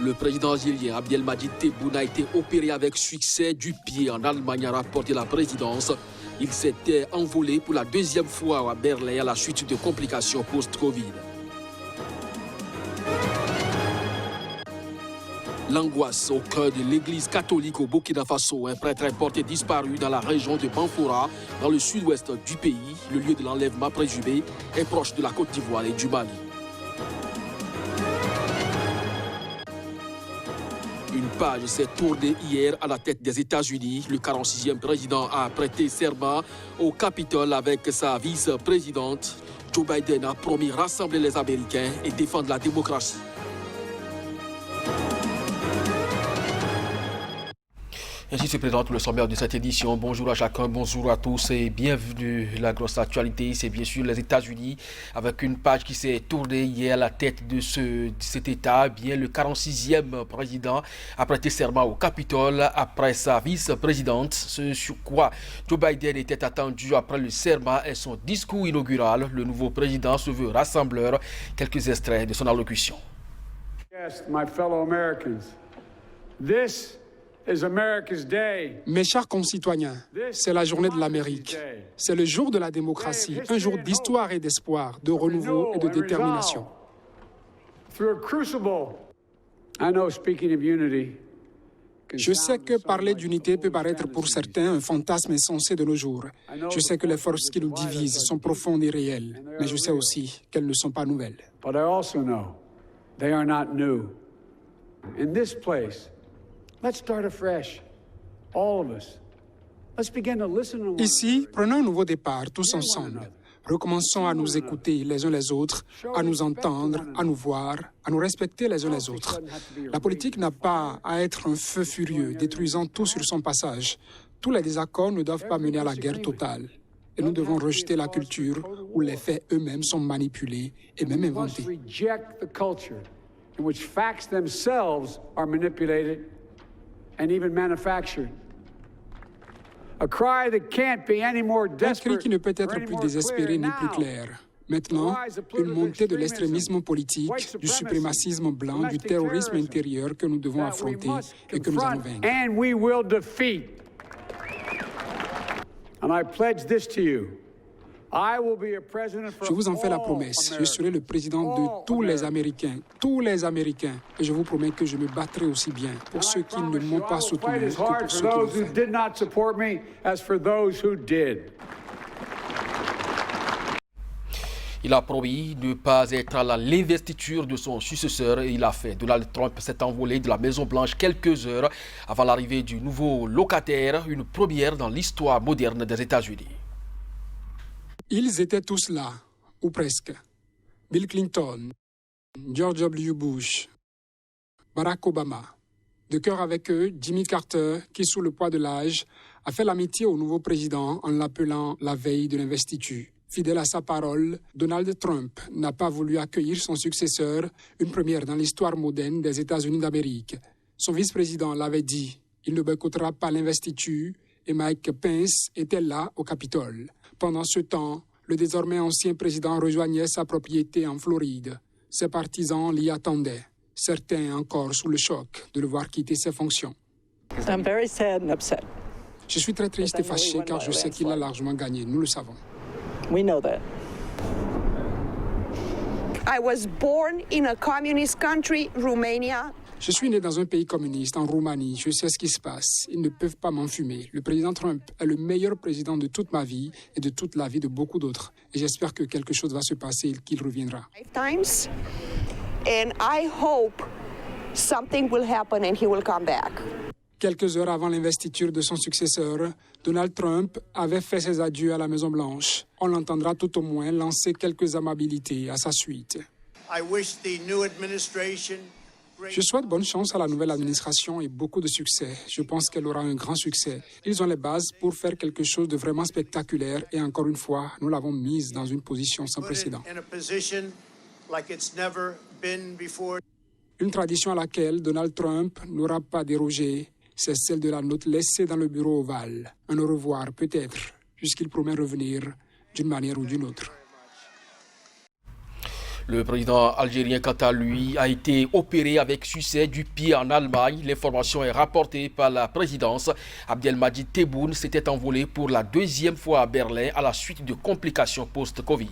Le président algérien Abdelmadjid Tebboune a été opéré avec succès du pied en Allemagne, a rapporté la présidence. Il s'était envolé pour la deuxième fois à Berlin à la suite de complications post-Covid. L'angoisse au cœur de l'église catholique au Burkina Faso. Un prêtre est porté disparu dans la région de Banfora, dans le sud-ouest du pays. Le lieu de l'enlèvement présumé est proche de la Côte d'Ivoire et du Mali. Une page s'est tournée hier à la tête des États-Unis. Le 46e président a prêté serment au Capitole avec sa vice-présidente. Joe Biden a promis rassembler les Américains et défendre la démocratie. Ainsi se présente le sommaire de cette édition. Bonjour à chacun, bonjour à tous et bienvenue. La grosse actualité, c'est bien sûr les États-Unis avec une page qui s'est tournée hier à la tête de cet État. Bien, le 46e président a prêté serment au Capitole après sa vice-présidente. Ce sur quoi Joe Biden était attendu après le serment et son discours inaugural. Le nouveau président se veut rassembleur. Quelques extraits de son allocution. Yes, my fellow Americans, this Mes chers concitoyens, c'est la journée de l'Amérique. C'est le jour de la démocratie, un jour d'histoire et d'espoir, de renouveau et de détermination. Je sais que parler d'unité peut paraître pour certains un fantasme insensé de nos jours. Je sais que les forces qui nous divisent sont profondes et réelles, mais je sais aussi qu'elles ne sont pas nouvelles. Ici, prenons un nouveau départ, tous ensemble. Recommençons à nous écouter les uns les autres, à nous entendre, à nous voir, à nous respecter les uns les autres. La politique n'a pas à être un feu furieux, détruisant tout sur son passage. Tous les désaccords ne doivent pas mener à la guerre totale. Et nous devons rejeter la culture où les faits eux-mêmes sont manipulés et même inventés. And even manufactured. Un cri qui ne peut être plus désespéré ni plus clair. Maintenant, une montée de l'extrémisme politique, du suprémacisme blanc, du terrorisme intérieur que nous devons affronter et que nous allons vaincre. And we will defeat. And I pledge this to you. Je vous en fais la promesse, je serai le président de tous les Américains, et je vous promets que je me battrai aussi bien pour ceux qui ne m'ont pas soutenu que pour ceux qui l'ont fait. Il a promis de ne pas être à l'investiture de son successeur et il a fait. Donald Trump s'est envolé de la Maison-Blanche quelques heures avant l'arrivée du nouveau locataire, une première dans l'histoire moderne des États-Unis. Ils étaient tous là, ou presque. Bill Clinton, George W. Bush, Barack Obama. De cœur avec eux, Jimmy Carter, qui, sous le poids de l'âge, a fait l'amitié au nouveau président en l'appelant la veille de l'investiture. Fidèle à sa parole, Donald Trump n'a pas voulu accueillir son successeur, une première dans l'histoire moderne des États-Unis d'Amérique. Son vice-président l'avait dit, il ne boycottera pas l'investiture, et Mike Pence était là au Capitole. Pendant ce temps, le désormais ancien président rejoignait sa propriété en Floride. Ses partisans l'y attendaient, certains encore sous le choc de le voir quitter ses fonctions. I'm very sad and upset. Je suis très triste et fâché car je sais qu'il a largement gagné, nous le savons. We know that. I was born in a communist country, Romania. Je suis né dans un pays communiste, en Roumanie. Je sais ce qui se passe. Ils ne peuvent pas m'enfumer. Le président Trump est le meilleur président de toute ma vie et de toute la vie de beaucoup d'autres. Et j'espère que quelque chose va se passer et qu'il reviendra. And I hope something will happen and he will come back. Quelques heures avant l'investiture de son successeur, Donald Trump avait fait ses adieux à la Maison-Blanche. On l'entendra tout au moins lancer quelques amabilités à sa suite. Je souhaite bonne chance à la nouvelle administration et beaucoup de succès. Je pense qu'elle aura un grand succès. Ils ont les bases pour faire quelque chose de vraiment spectaculaire et encore une fois, nous l'avons mise dans une position sans précédent. Une tradition à laquelle Donald Trump n'aura pas dérogé, c'est celle de la note laissée dans le bureau ovale. Un au revoir peut-être, puisqu'il promet revenir d'une manière ou d'une autre. Le président algérien, quant à lui, a été opéré avec succès du pied en Allemagne. L'information est rapportée par la présidence. Abdelmadjid Tebboune s'était envolé pour la deuxième fois à Berlin à la suite de complications post-Covid.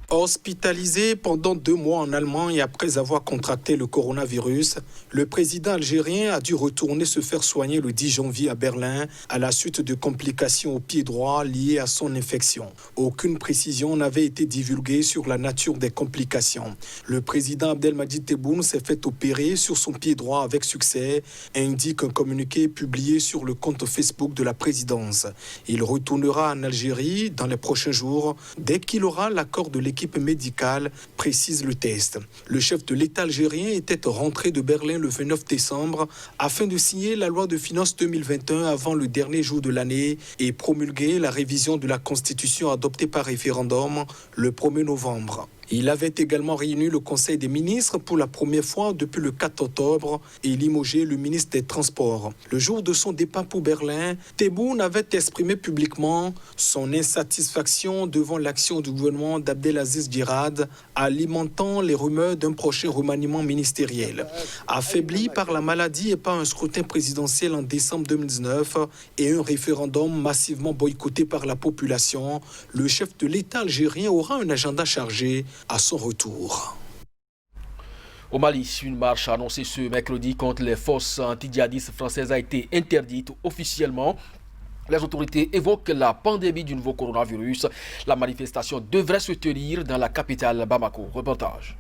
Hospitalisé pendant 2 mois en Allemagne après avoir contracté le coronavirus, le président algérien a dû retourner se faire soigner le 10 janvier à Berlin à la suite de complications au pied droit liées à son infection. Aucune précision n'avait été divulguée sur la nature des complications. Le président Abdelmadjid Tebboune s'est fait opérer sur son pied droit avec succès, indique un communiqué publié sur le compte Facebook de la présidence. Il retournera en Algérie dans les prochains jours dès qu'il aura l'accord de l'équipe médicale, précise le test. Le chef de l'État algérien était rentré de Berlin le 29 décembre afin de signer la loi de finances 2021 avant le dernier jour de l'année et promulguer la révision de la Constitution adoptée par référendum le 1er novembre. Il avait également réuni le Conseil des ministres pour la première fois depuis le 4 octobre et limogé le ministre des Transports. Le jour de son départ pour Berlin, Tebboune avait exprimé publiquement son insatisfaction devant l'action du gouvernement d'Abdelaziz Djirad, alimentant les rumeurs d'un prochain remaniement ministériel. Affaibli par la maladie et par un scrutin présidentiel en décembre 2019 et un référendum massivement boycotté par la population, le chef de l'État algérien aura un agenda chargé à son retour. Au Mali, une marche annoncée ce mercredi contre les forces anti-djihadistes françaises a été interdite officiellement. Les autorités évoquent la pandémie du nouveau coronavirus. La manifestation devrait se tenir dans la capitale Bamako. Reportage.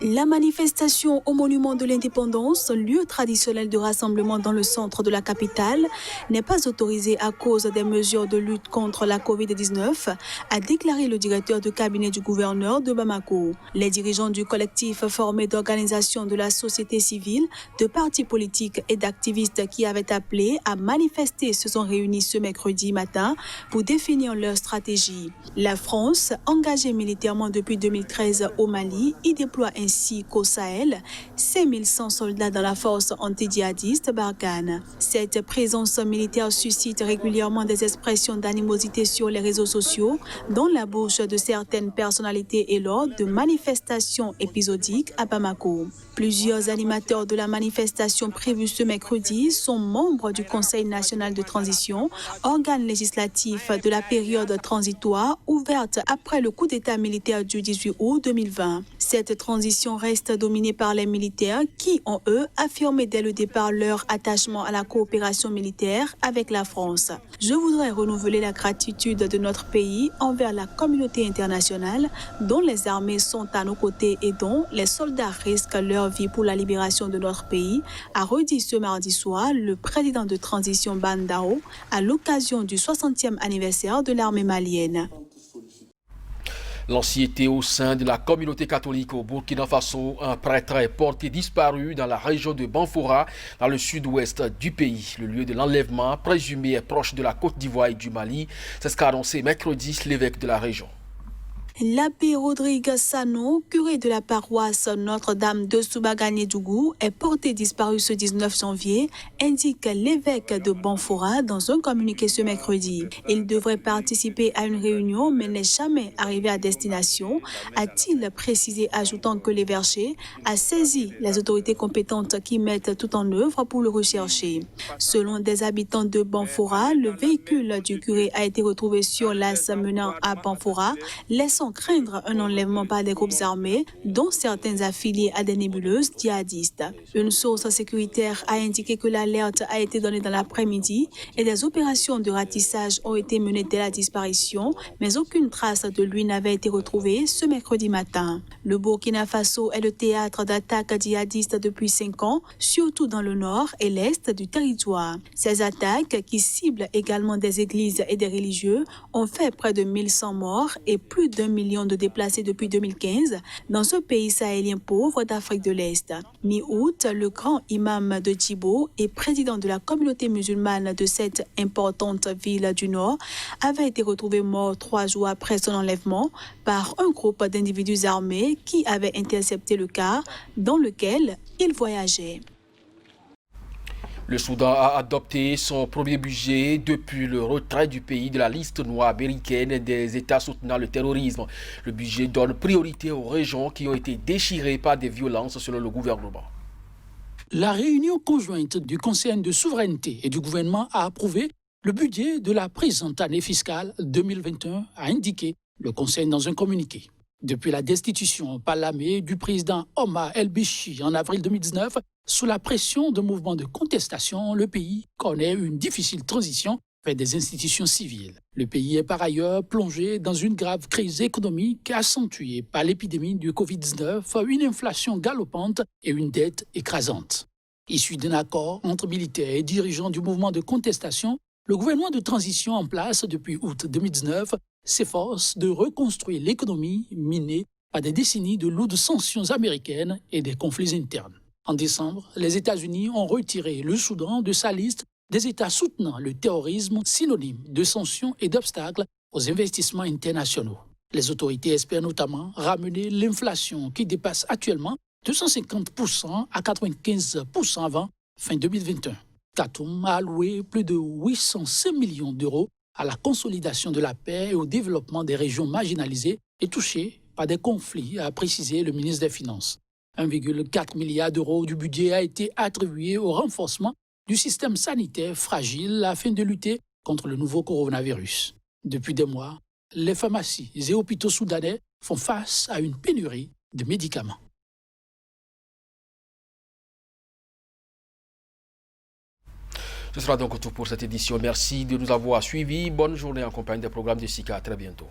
La manifestation au monument de l'indépendance, lieu traditionnel de rassemblement dans le centre de la capitale, n'est pas autorisée à cause des mesures de lutte contre la Covid-19, a déclaré le directeur de cabinet du gouverneur de Bamako. Les dirigeants du collectif formé d'organisations de la société civile, de partis politiques et d'activistes qui avaient appelé à manifester se sont réunis ce mercredi matin pour définir leur stratégie. La France, engagée militairement depuis 2013 au Mali, y déploie ainsi qu'au Sahel, 5100 soldats dans la force anti-djihadiste Barkhane. Cette présence militaire suscite régulièrement des expressions d'animosité sur les réseaux sociaux, dans la bouche de certaines personnalités et lors de manifestations épisodiques à Bamako. Plusieurs animateurs de la manifestation prévue ce mercredi sont membres du Conseil national de transition, organe législatif de la période transitoire ouverte après le coup d'État militaire du 18 août 2020. Cette transition reste dominée par les militaires qui ont, eux, affirmé dès le départ leur attachement à la coopération militaire avec la France. Je voudrais renouveler la gratitude de notre pays envers la communauté internationale dont les armées sont à nos côtés et dont les soldats risquent leur vie pour la libération de notre pays, a redit ce mardi soir le président de transition Bandao à l'occasion du 60e anniversaire de l'armée malienne. L'anxiété au sein de la communauté catholique au Burkina Faso, un prêtre est porté disparu dans la région de Banfora, dans le sud-ouest du pays. Le lieu de l'enlèvement présumé est proche de la Côte d'Ivoire et du Mali. C'est ce qu'a annoncé mercredi l'évêque de la région. L'abbé Rodrigue Sano, curé de la paroisse Notre-Dame de Soubagané-Dougou, est porté disparu ce 19 janvier, indique l'évêque de Banfora dans un communiqué ce mercredi. Il devrait participer à une réunion mais n'est jamais arrivé à destination, a-t-il précisé, ajoutant que l'évêché a saisi les autorités compétentes qui mettent tout en œuvre pour le rechercher. Selon des habitants de Banfora, le véhicule du curé a été retrouvé sur l'as menant à Banfora, laissant craindre un enlèvement par des groupes armés, dont certains affiliés à des nébuleuses djihadistes. Une source sécuritaire a indiqué que l'alerte a été donnée dans l'après-midi et des opérations de ratissage ont été menées dès la disparition, mais aucune trace de lui n'avait été retrouvée ce mercredi matin. Le Burkina Faso est le théâtre d'attaques djihadistes depuis 5 ans, surtout dans le nord et l'est du territoire. Ces attaques, qui ciblent également des églises et des religieux, ont fait près de 1100 morts et plus d'1 million de déplacés depuis 2015 dans ce pays sahélien pauvre d'Afrique de l'Est. Mi-août, le grand imam de Djibo et président de la communauté musulmane de cette importante ville du Nord avait été retrouvé mort 3 jours après son enlèvement par un groupe d'individus armés qui avaient intercepté le car dans lequel il voyageait. Le Soudan a adopté son premier budget depuis le retrait du pays de la liste noire américaine des États soutenant le terrorisme. Le budget donne priorité aux régions qui ont été déchirées par des violences selon le gouvernement. La réunion conjointe du Conseil de souveraineté et du gouvernement a approuvé le budget de la présente année fiscale 2021, a indiqué le Conseil dans un communiqué. Depuis la destitution par l'armée du président Omar el-Béchir en avril 2019, sous la pression de mouvements de contestation, le pays connaît une difficile transition vers des institutions civiles. Le pays est par ailleurs plongé dans une grave crise économique accentuée par l'épidémie du Covid-19, une inflation galopante et une dette écrasante. Issu d'un accord entre militaires et dirigeants du mouvement de contestation, le gouvernement de transition en place depuis août 2019 s'efforce de reconstruire l'économie minée par des décennies de lourdes sanctions américaines et des conflits internes. En décembre, les États-Unis ont retiré le Soudan de sa liste des États soutenant le terrorisme, synonyme de sanctions et d'obstacles aux investissements internationaux. Les autorités espèrent notamment ramener l'inflation qui dépasse actuellement 250% à 95% avant fin 2021. Khartoum a alloué plus de 805 millions d'euros à la consolidation de la paix et au développement des régions marginalisées et touchées par des conflits, a précisé le ministre des Finances. 1,4 milliard d'euros du budget a été attribué au renforcement du système sanitaire fragile afin de lutter contre le nouveau coronavirus. Depuis des mois, les pharmacies et hôpitaux soudanais font face à une pénurie de médicaments. Ce sera donc tout pour cette édition. Merci de nous avoir suivis. Bonne journée en compagnie des programmes de SICA. À très bientôt.